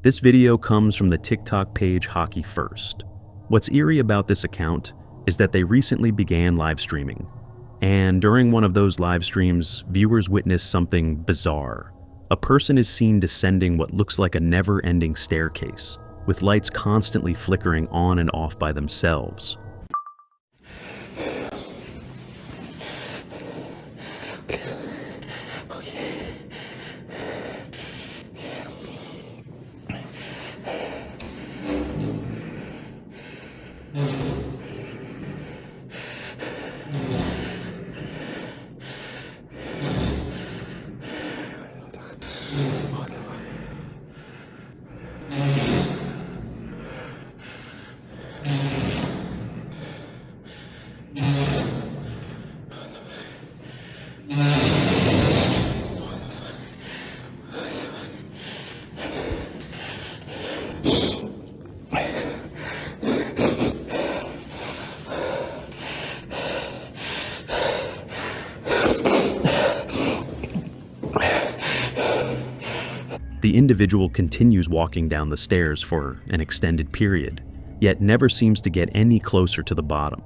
This video comes from the TikTok page Hockey First. What's eerie about this account is that they recently began live streaming. And during one of those live streams, viewers witnessed something bizarre. A person is seen descending what looks like a never-ending staircase, with lights constantly flickering on and off by themselves. The individual continues walking down the stairs for an extended period, yet never seems to get any closer to the bottom.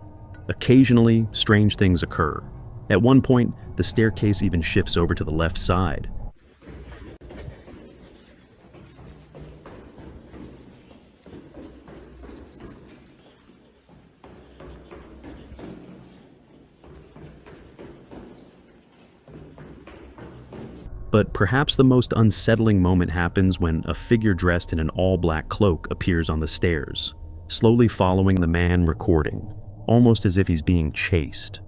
Occasionally, strange things occur. At one point, the staircase even shifts over to the left side. But perhaps the most unsettling moment happens when a figure dressed in an all-black cloak appears on the stairs, slowly following the man recording, almost as if he's being chased.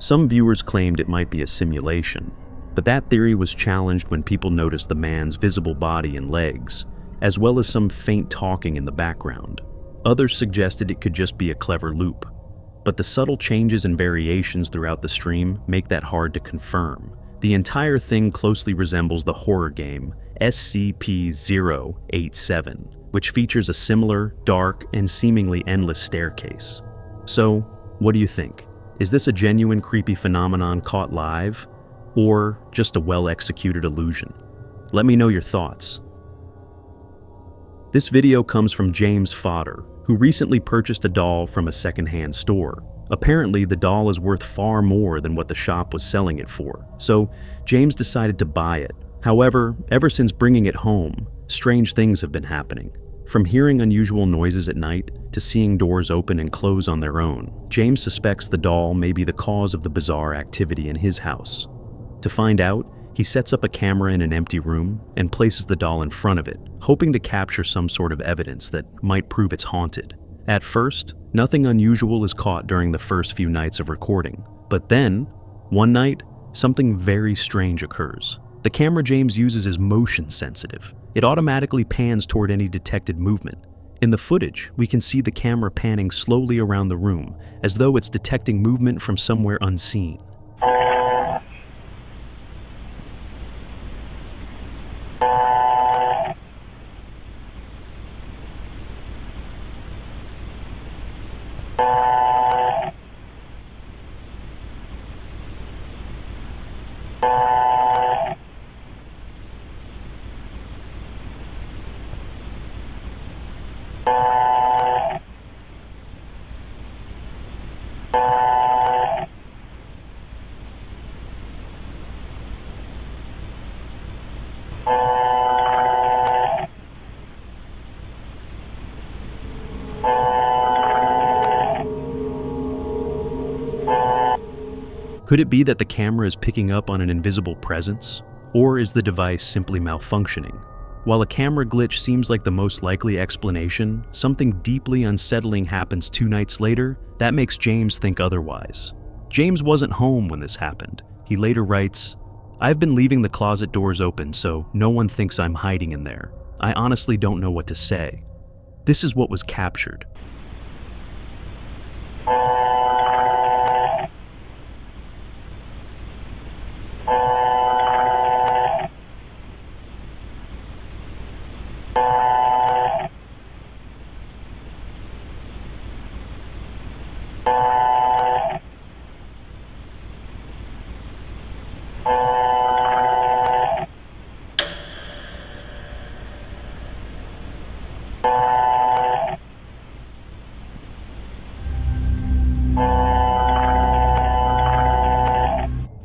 Some viewers claimed it might be a simulation, but that theory was challenged when people noticed the man's visible body and legs, as well as some faint talking in the background. Others suggested it could just be a clever loop, but the subtle changes and variations throughout the stream make that hard to confirm. The entire thing closely resembles the horror game SCP-087, which features a similar, dark, and seemingly endless staircase. So, what do you think? Is this a genuine creepy phenomenon caught live, or just a well-executed illusion? Let me know your thoughts. This video comes from James Fodder, who recently purchased a doll from a secondhand store. Apparently, the doll is worth far more than what the shop was selling it for, so James decided to buy it. However, ever since bringing it home, strange things have been happening. From hearing unusual noises at night to seeing doors open and close on their own, James suspects the doll may be the cause of the bizarre activity in his house. To find out, he sets up a camera in an empty room and places the doll in front of it, hoping to capture some sort of evidence that might prove it's haunted. At first, nothing unusual is caught during the first few nights of recording, but then, one night, something very strange occurs. The camera James uses is motion sensitive. It automatically pans toward any detected movement. In the footage, we can see the camera panning slowly around the room, as though it's detecting movement from somewhere unseen. Could it be that the camera is picking up on an invisible presence? Or is the device simply malfunctioning? While a camera glitch seems like the most likely explanation, something deeply unsettling happens 2 nights later that makes James think otherwise. James wasn't home when this happened. He later writes, I've been leaving the closet doors open so no one thinks I'm hiding in there. I honestly don't know what to say. This is what was captured.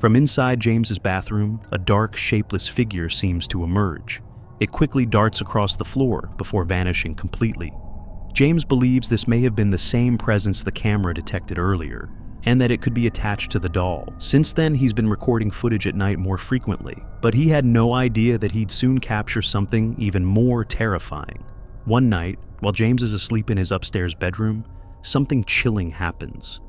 From inside James's bathroom, a dark, shapeless figure seems to emerge. It quickly darts across the floor before vanishing completely. James believes this may have been the same presence the camera detected earlier, and that it could be attached to the doll. Since then, he's been recording footage at night more frequently, but he had no idea that he'd soon capture something even more terrifying. One night, while James is asleep in his upstairs bedroom, something chilling happens.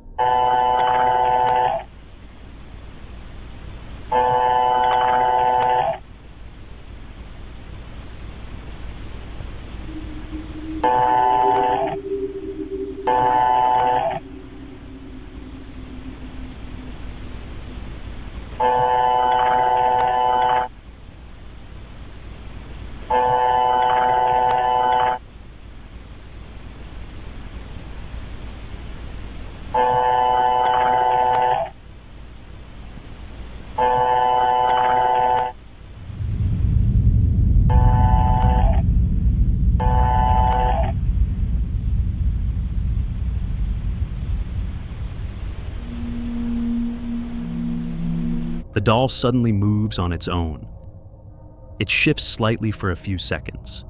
The doll suddenly moves on its own. It shifts slightly for a few seconds,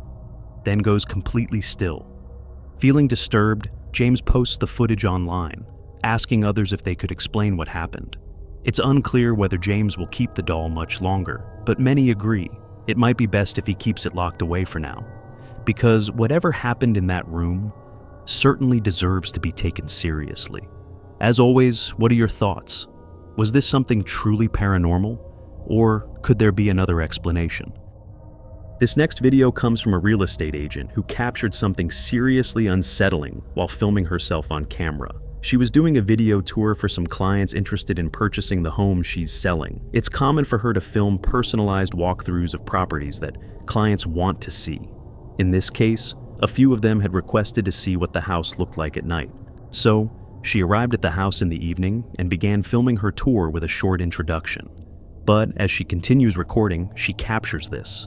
then goes completely still. Feeling disturbed, James posts the footage online, asking others if they could explain what happened. It's unclear whether James will keep the doll much longer, but many agree it might be best if he keeps it locked away for now, because whatever happened in that room certainly deserves to be taken seriously. As always, what are your thoughts? Was this something truly paranormal, or could there be another explanation? This next video comes from a real estate agent who captured something seriously unsettling while filming herself on camera. She was doing a video tour for some clients interested in purchasing the home she's selling. It's common for her to film personalized walkthroughs of properties that clients want to see. In this case, a few of them had requested to see what the house looked like at night. So, she arrived at the house in the evening and began filming her tour with a short introduction. But as she continues recording, she captures this.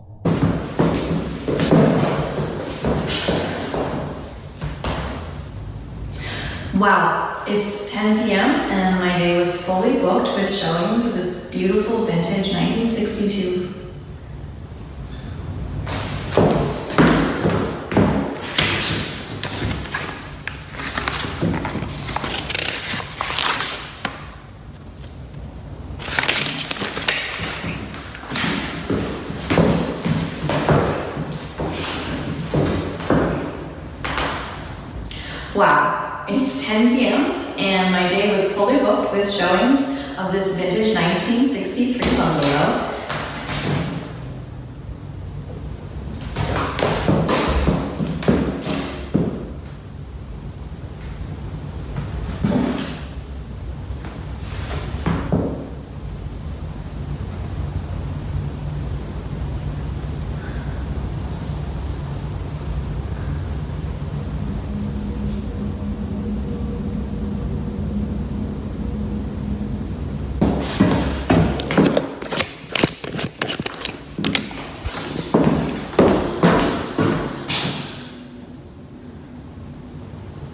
Wow, it's 10 p.m. and my day was fully booked with showings of this beautiful vintage 1962. Wow, it's 10 p.m. and my day was fully booked with showings of this vintage 1963 bungalow.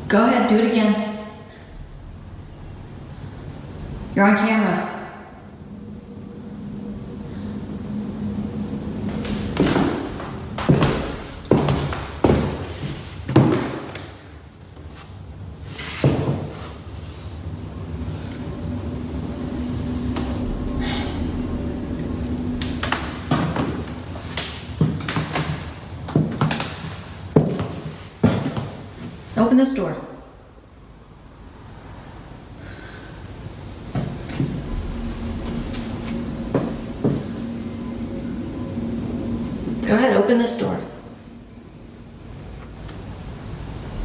Go ahead, do it again. You're on camera. Open this door. open this door.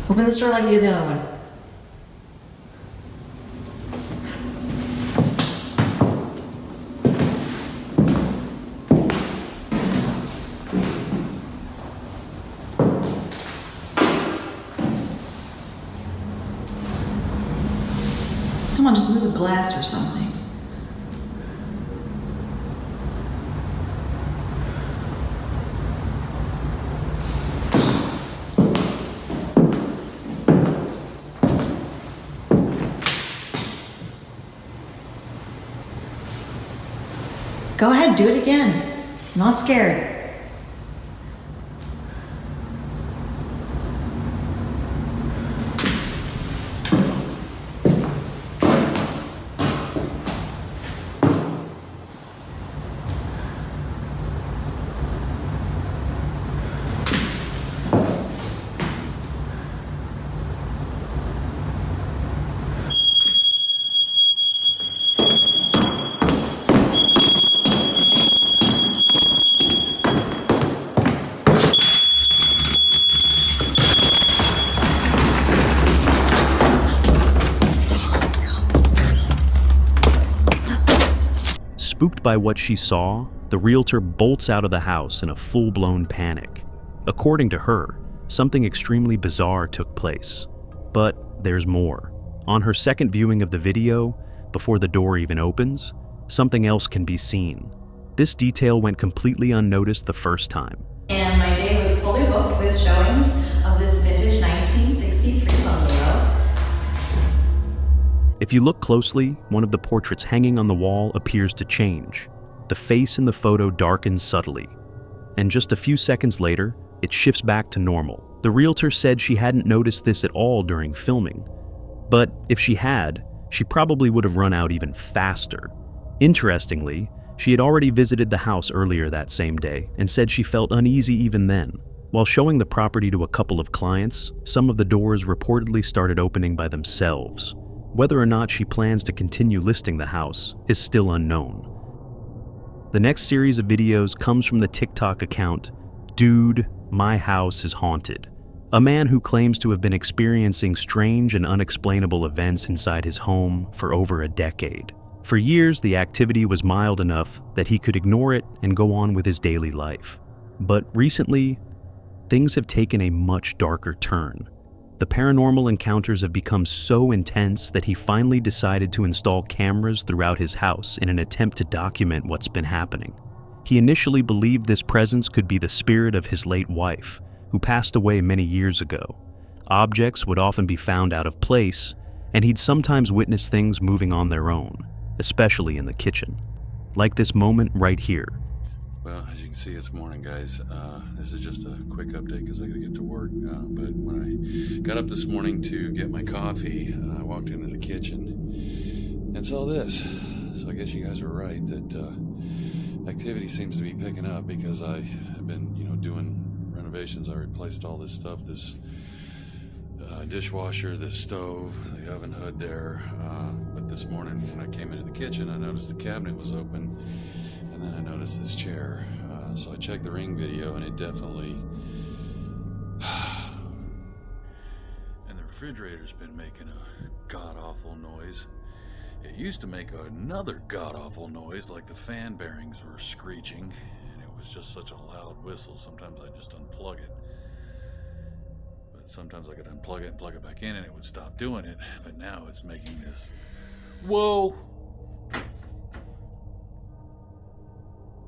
Open this door like you did the other one. Come on, just move the glass or something. Go ahead, do it again. I'm not scared. Spooked by what she saw, the realtor bolts out of the house in a full-blown panic. According to her, something extremely bizarre took place. But there's more. On her second viewing of the video, before the door even opens, something else can be seen. This detail went completely unnoticed the first time. And my day was fully booked with showings of this vintage 1963 bungalow. If you look closely, one of the portraits hanging on the wall appears to change. The face in the photo darkens subtly. And just a few seconds later, it shifts back to normal. The realtor said she hadn't noticed this at all during filming. But if she had, she probably would have run out even faster. Interestingly, she had already visited the house earlier that same day and said she felt uneasy even then. While showing the property to a couple of clients, some of the doors reportedly started opening by themselves. Whether or not she plans to continue listing the house is still unknown. The next series of videos comes from the TikTok account, Dude, My House is Haunted. A man who claims to have been experiencing strange and unexplainable events inside his home for over a decade. For years, the activity was mild enough that he could ignore it and go on with his daily life. But recently, things have taken a much darker turn. The paranormal encounters have become so intense that he finally decided to install cameras throughout his house in an attempt to document what's been happening. He initially believed this presence could be the spirit of his late wife, who passed away many years ago. Objects would often be found out of place, and he'd sometimes witness things moving on their own, especially in the kitchen. Like this moment right here. Well, as you can see, it's morning, guys. This is just a quick update because I gotta get to work. But when I got up this morning to get my coffee, I walked into the kitchen and saw this. So I guess you guys were right that activity seems to be picking up because I have been, doing renovations. I replaced all this stuff, this dishwasher, this stove, the oven hood there. But this morning when I came into the kitchen, I noticed the cabinet was open. And then I noticed this chair, so I checked the Ring video, and it definitely... and the refrigerator's been making a god-awful noise. It used to make another god-awful noise, like the fan bearings were screeching, and it was just such a loud whistle. Sometimes I'd just unplug it. But sometimes I could unplug it and plug it back in, and it would stop doing it. But now it's making this... Whoa!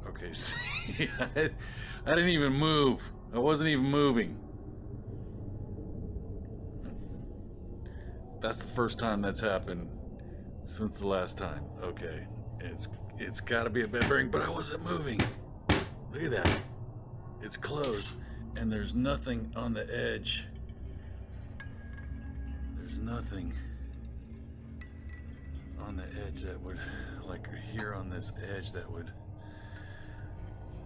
Okay, see, I didn't even move. I wasn't even moving. That's the first time that's happened since the last time. Okay, it's got to be a bed bearing, but I wasn't moving. Look at that. It's closed, and there's nothing on the edge. There's nothing on the edge that would, like here on this edge, that would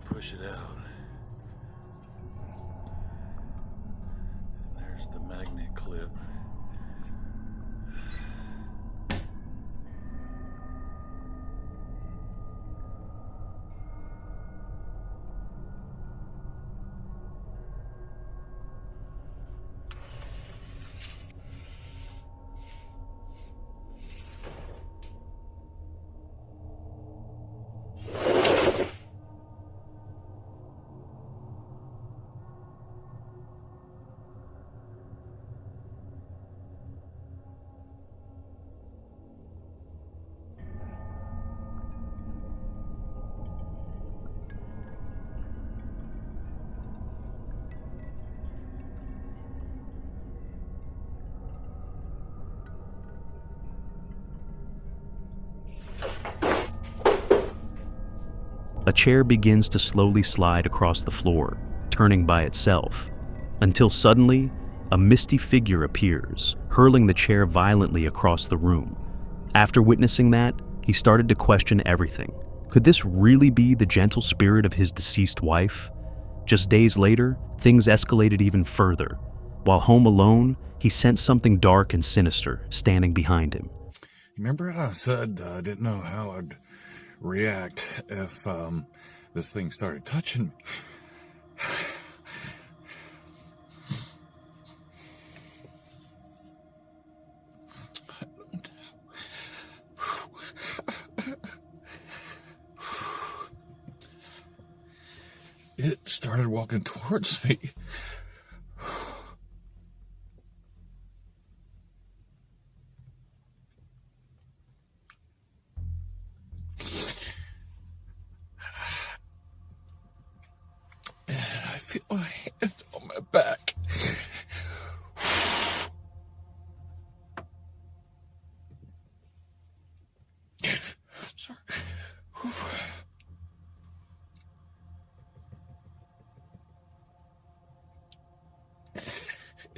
push it out. And there's the magnet clip. a chair begins to slowly slide across the floor, turning by itself, until suddenly, a misty figure appears, hurling the chair violently across the room. After witnessing that, he started to question everything. Could this really be the gentle spirit of his deceased wife? Just days later, things escalated even further. While home alone, he sensed something dark and sinister standing behind him. Remember how I said I didn't know how I'd react if this thing started touching me? It started walking towards me. And I feel a hand on my back. Sorry.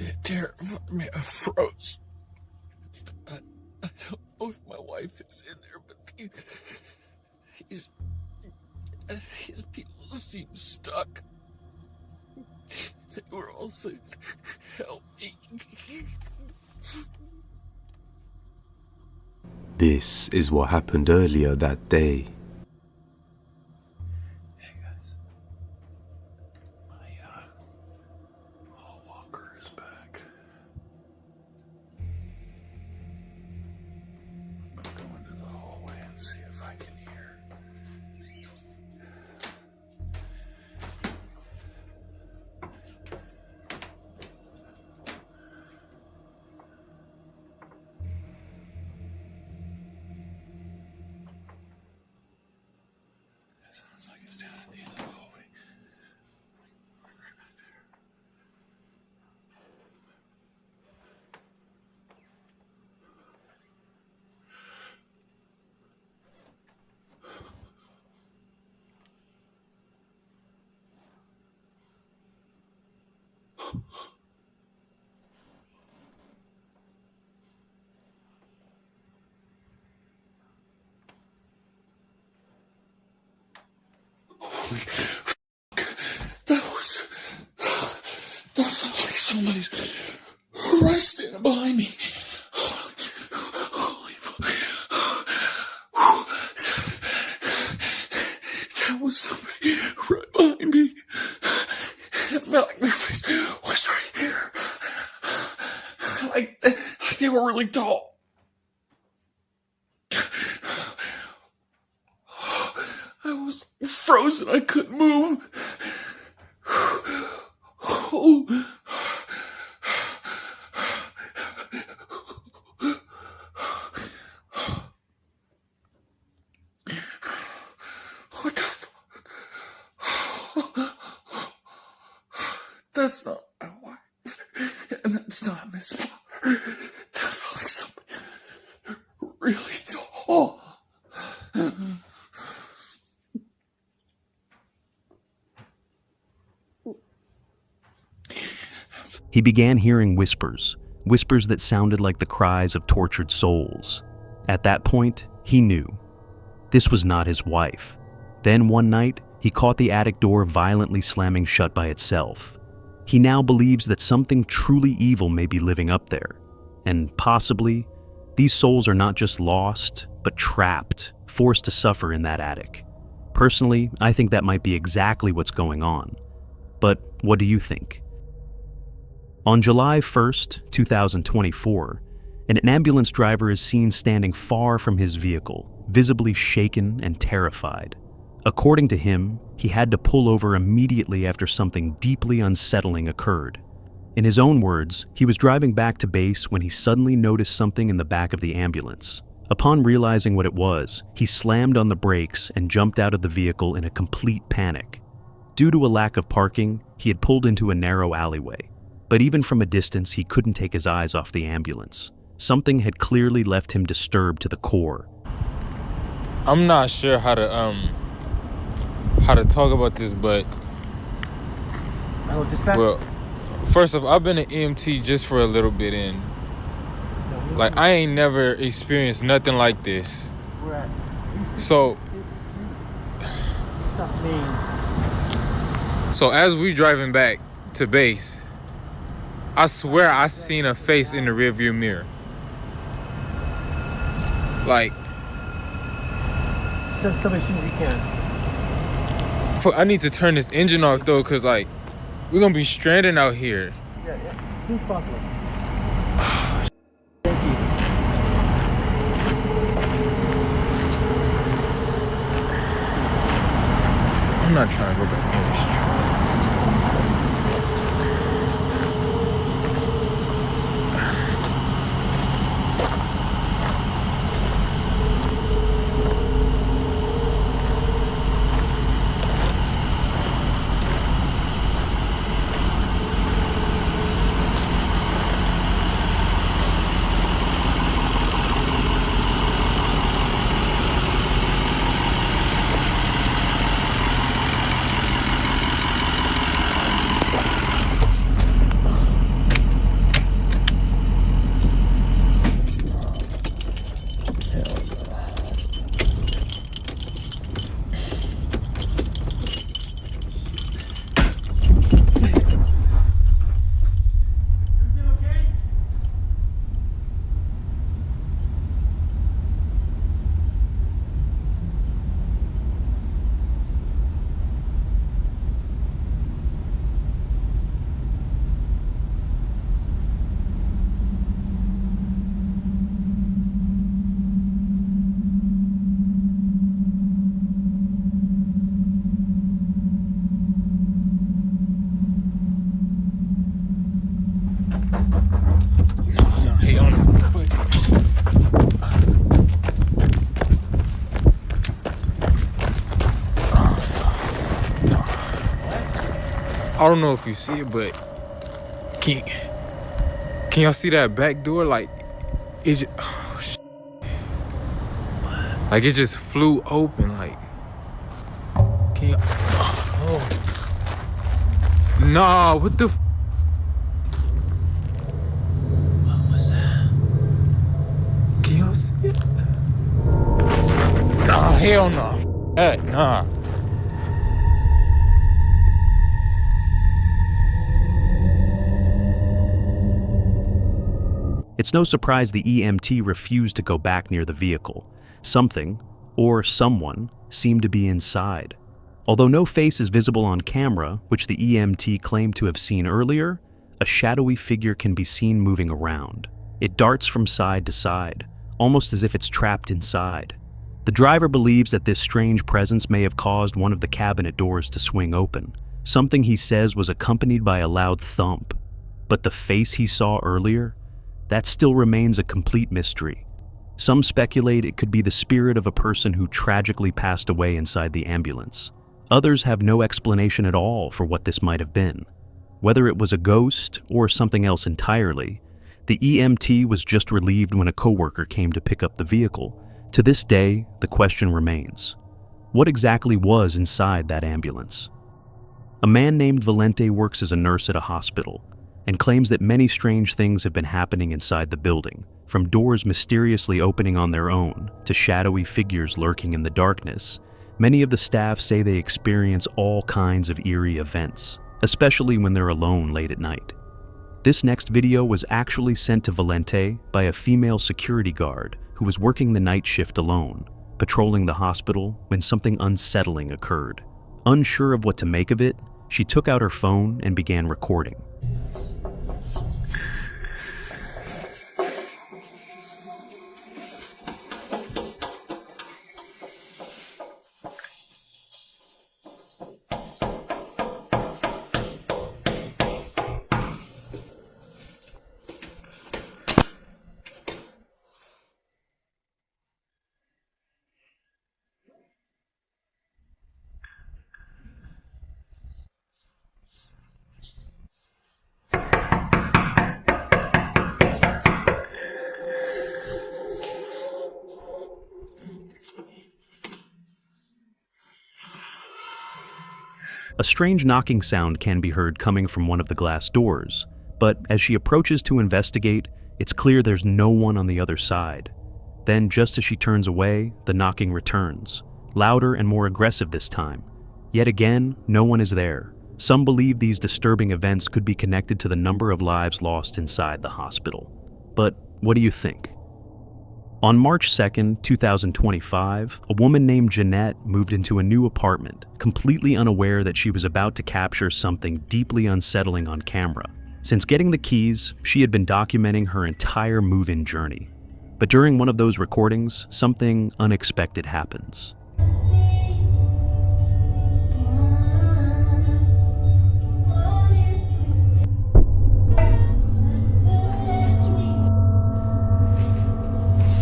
It terrified me. I froze. I don't know if my wife is in there, but his people seem stuck. They were all saying, "Help me." This is what happened earlier that day. Hey guys, my hall walker is back. I'm gonna go into the hallway and see if I can hear. It sounds like it's down at the end of the hallway. Right back there. Holy fuck. That felt like somebody's right standing behind me. Holy fuck. That was somebody right behind me. It felt like their face was right here. Like they were really tall. I was frozen. I couldn't move. Oh. What the fuck? That's not my wife. And that's not Miss Potter. That felt like somebody really tall. He began hearing whispers that sounded like the cries of tortured souls. At that point, he knew. This was not his wife. Then one night, he caught the attic door violently slamming shut by itself. He now believes that something truly evil may be living up there. And possibly, these souls are not just lost, but trapped, forced to suffer in that attic. Personally, I think that might be exactly what's going on. But what do you think? On July 1st, 2024, an ambulance driver is seen standing far from his vehicle, visibly shaken and terrified. According to him, he had to pull over immediately after something deeply unsettling occurred. In his own words, he was driving back to base when he suddenly noticed something in the back of the ambulance. Upon realizing what it was, he slammed on the brakes and jumped out of the vehicle in a complete panic. Due to a lack of parking, he had pulled into a narrow alleyway. But even from a distance, he couldn't take his eyes off the ambulance. Something had clearly left him disturbed to the core. I'm not sure how to how to talk about this, but well, first off, I've been an EMT just for a little bit, and like I ain't never experienced nothing like this. So as we driving back to base, I swear I seen a face in the rearview mirror. Like, Tell me as soon as you can. I need to turn this engine off though, cause like we're gonna be stranded out here. Yeah, as soon as possible. Thank you. I'm not trying to go back near this truck. I don't know if you see it, but can y'all see that back door? Like it just, like it just flew open. Like, can y'all? Oh. Nah, what the? What was that? Can y'all see it? Nah, hell no. Heck, nah. It's no surprise the EMT refused to go back near the vehicle. Something, or someone, seemed to be inside. Although no face is visible on camera, which the EMT claimed to have seen earlier, a shadowy figure can be seen moving around. It darts from side to side, almost as if it's trapped inside. The driver believes that this strange presence may have caused one of the cabinet doors to swing open, something he says was accompanied by a loud thump. But the face he saw earlier? That still remains a complete mystery. Some speculate it could be the spirit of a person who tragically passed away inside the ambulance. Others have no explanation at all for what this might have been. Whether it was a ghost or something else entirely, the EMT was just relieved when a coworker came to pick up the vehicle. To this day, the question remains: what exactly was inside that ambulance? A man named Valente works as a nurse at a hospital and claims that many strange things have been happening inside the building, from doors mysteriously opening on their own to shadowy figures lurking in the darkness. Many of the staff say they experience all kinds of eerie events, especially when they're alone late at night. This next video was actually sent to Valente by a female security guard who was working the night shift alone, patrolling the hospital when something unsettling occurred. Unsure of what to make of it, she took out her phone and began recording. A strange knocking sound can be heard coming from one of the glass doors, but as she approaches to investigate, it's clear there's no one on the other side. Then, just as she turns away, the knocking returns, louder and more aggressive this time. Yet again, no one is there. Some believe these disturbing events could be connected to the number of lives lost inside the hospital. But what do you think? On March 2nd, 2025, a woman named Jeanette moved into a new apartment, completely unaware that she was about to capture something deeply unsettling on camera. Since getting the keys, she had been documenting her entire move-in journey. But during one of those recordings, something unexpected happens.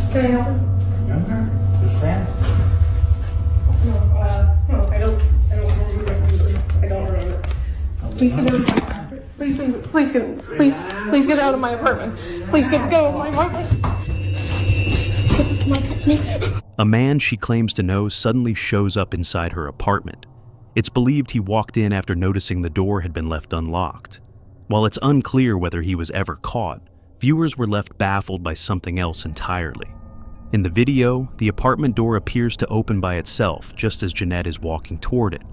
Can I help him? Remember? We're friends. No, I don't remember. I don't remember. Please get out of my apartment. Please get out of my apartment. Please get out of my apartment. A man she claims to know suddenly shows up inside her apartment. It's believed he walked in after noticing the door had been left unlocked. While it's unclear whether he was ever caught, viewers were left baffled by something else entirely. In the video, the apartment door appears to open by itself just as Jeanette is walking toward it.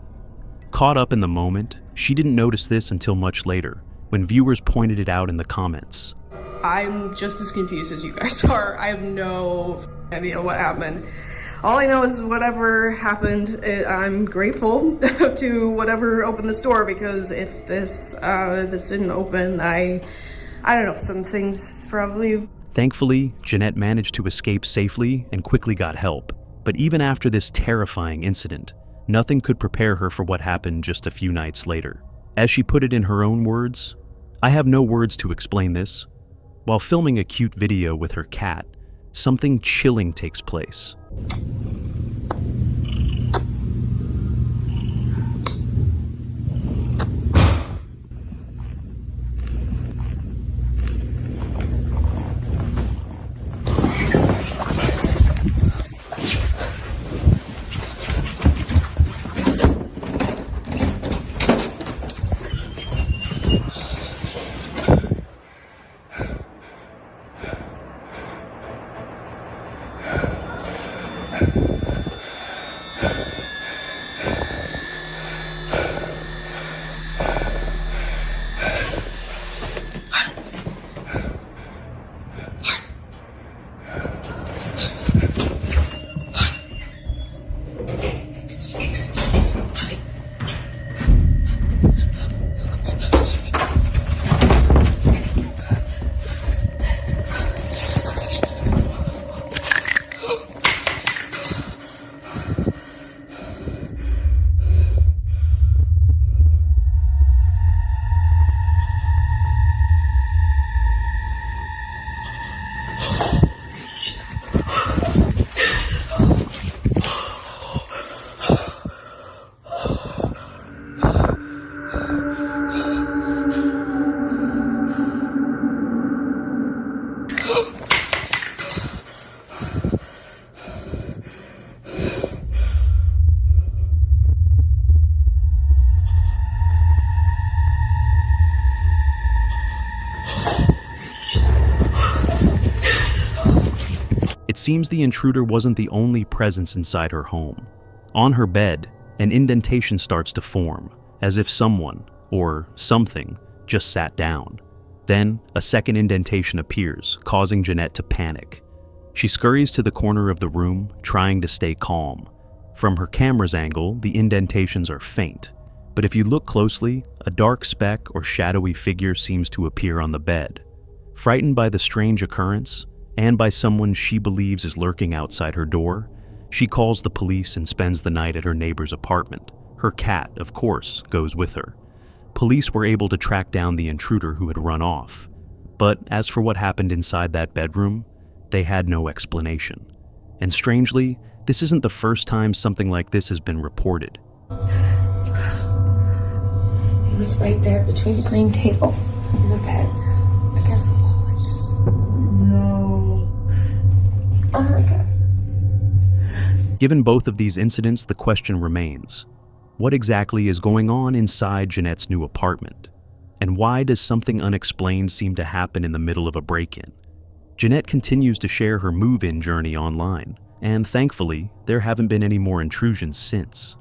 Caught up in the moment, she didn't notice this until much later, when viewers pointed it out in the comments. I'm just as confused as you guys are. I have no idea what happened. All I know is whatever happened, I'm grateful to whatever opened this door, because if this didn't open, I don't know, some things probably... Thankfully, Jeanette managed to escape safely and quickly got help. But even after this terrifying incident, nothing could prepare her for what happened just a few nights later. As she put it in her own words, "I have no words to explain this. While filming a cute video with her cat, something chilling takes place. It seems the intruder wasn't the only presence inside her home. On her bed, an indentation starts to form, as if someone, or something, just sat down. Then, a second indentation appears, causing Jeanette to panic. She scurries to the corner of the room, trying to stay calm. From her camera's angle, the indentations are faint, but if you look closely, a dark speck or shadowy figure seems to appear on the bed. Frightened by the strange occurrence, and by someone she believes is lurking outside her door, she calls the police and spends the night at her neighbor's apartment. Her cat, of course, goes with her. Police were able to track down the intruder who had run off. But as for what happened inside that bedroom, they had no explanation. And strangely, this isn't the first time something like this has been reported. He was right there between the green table and the bed, against the wall like this. No. Oh my God. Given both of these incidents, the question remains, What exactly is going on inside Jeanette's new apartment? And why does something unexplained seem to happen in the middle of a break-in? Jeanette continues to share her move-in journey online, and thankfully, there haven't been any more intrusions since.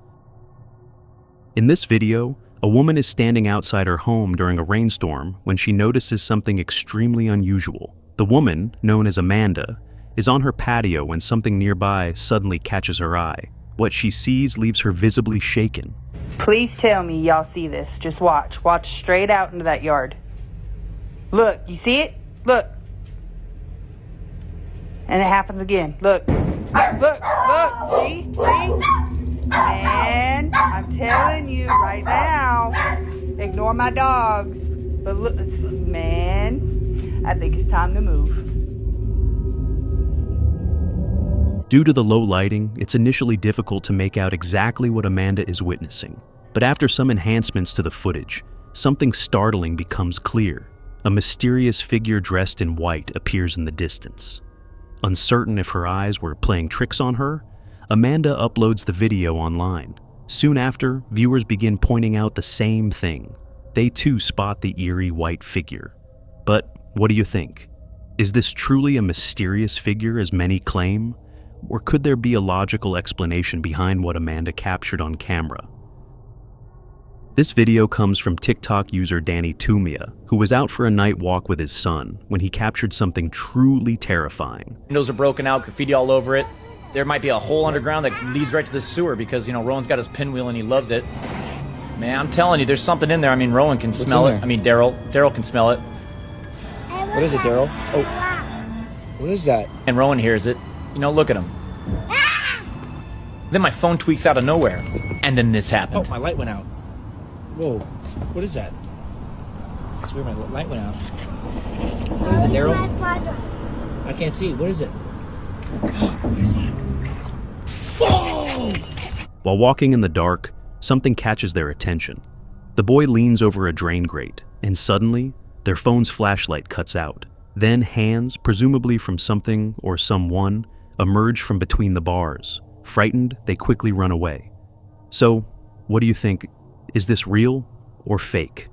In this video, a woman is standing outside her home during a rainstorm when she notices something extremely unusual. The woman, known as Amanda, is on her patio when something nearby suddenly catches her eye. What she sees leaves her visibly shaken. Please tell me y'all see this. Just watch. Watch straight out into that yard. Look, you see it? Look. And it happens again. Look. Look. See? Man, I'm telling you right now. Ignore my dogs. But look, man, I think it's time to move. Due to the low lighting, it's initially difficult to make out exactly what Amanda is witnessing. But after some enhancements to the footage, something startling becomes clear. A mysterious figure dressed in white appears in the distance. Uncertain if her eyes were playing tricks on her, Amanda uploads the video online. Soon after, viewers begin pointing out the same thing. They too spot the eerie white figure. But what do you think? Is this truly a mysterious figure as many claim? Or could there be a logical explanation behind what Amanda captured on camera? This video comes from TikTok user Danny Tumia, who was out for a night walk with his son when he captured something truly terrifying. Windows are broken out, graffiti all over it. There might be a hole underground that leads right to the sewer because, Rowan's got his pinwheel and he loves it. Man, I'm telling you, there's something in there. I mean, Rowan can smell it. I mean, Daryl can smell it. What is it, Daryl? Oh, what is that? And Rowan hears it. Look at him. Then my phone tweaks out of nowhere. And then this happened. Oh, my light went out. Whoa. What is that? That's weird, my light went out. What is it, Daryl? I can't see. What is it? What is that? Whoa! While walking in the dark, something catches their attention. The boy leans over a drain grate, and suddenly, their phone's flashlight cuts out. Then hands, presumably from something or someone, emerge from between the bars. Frightened, they quickly run away. So, what do you think? Is this real or fake?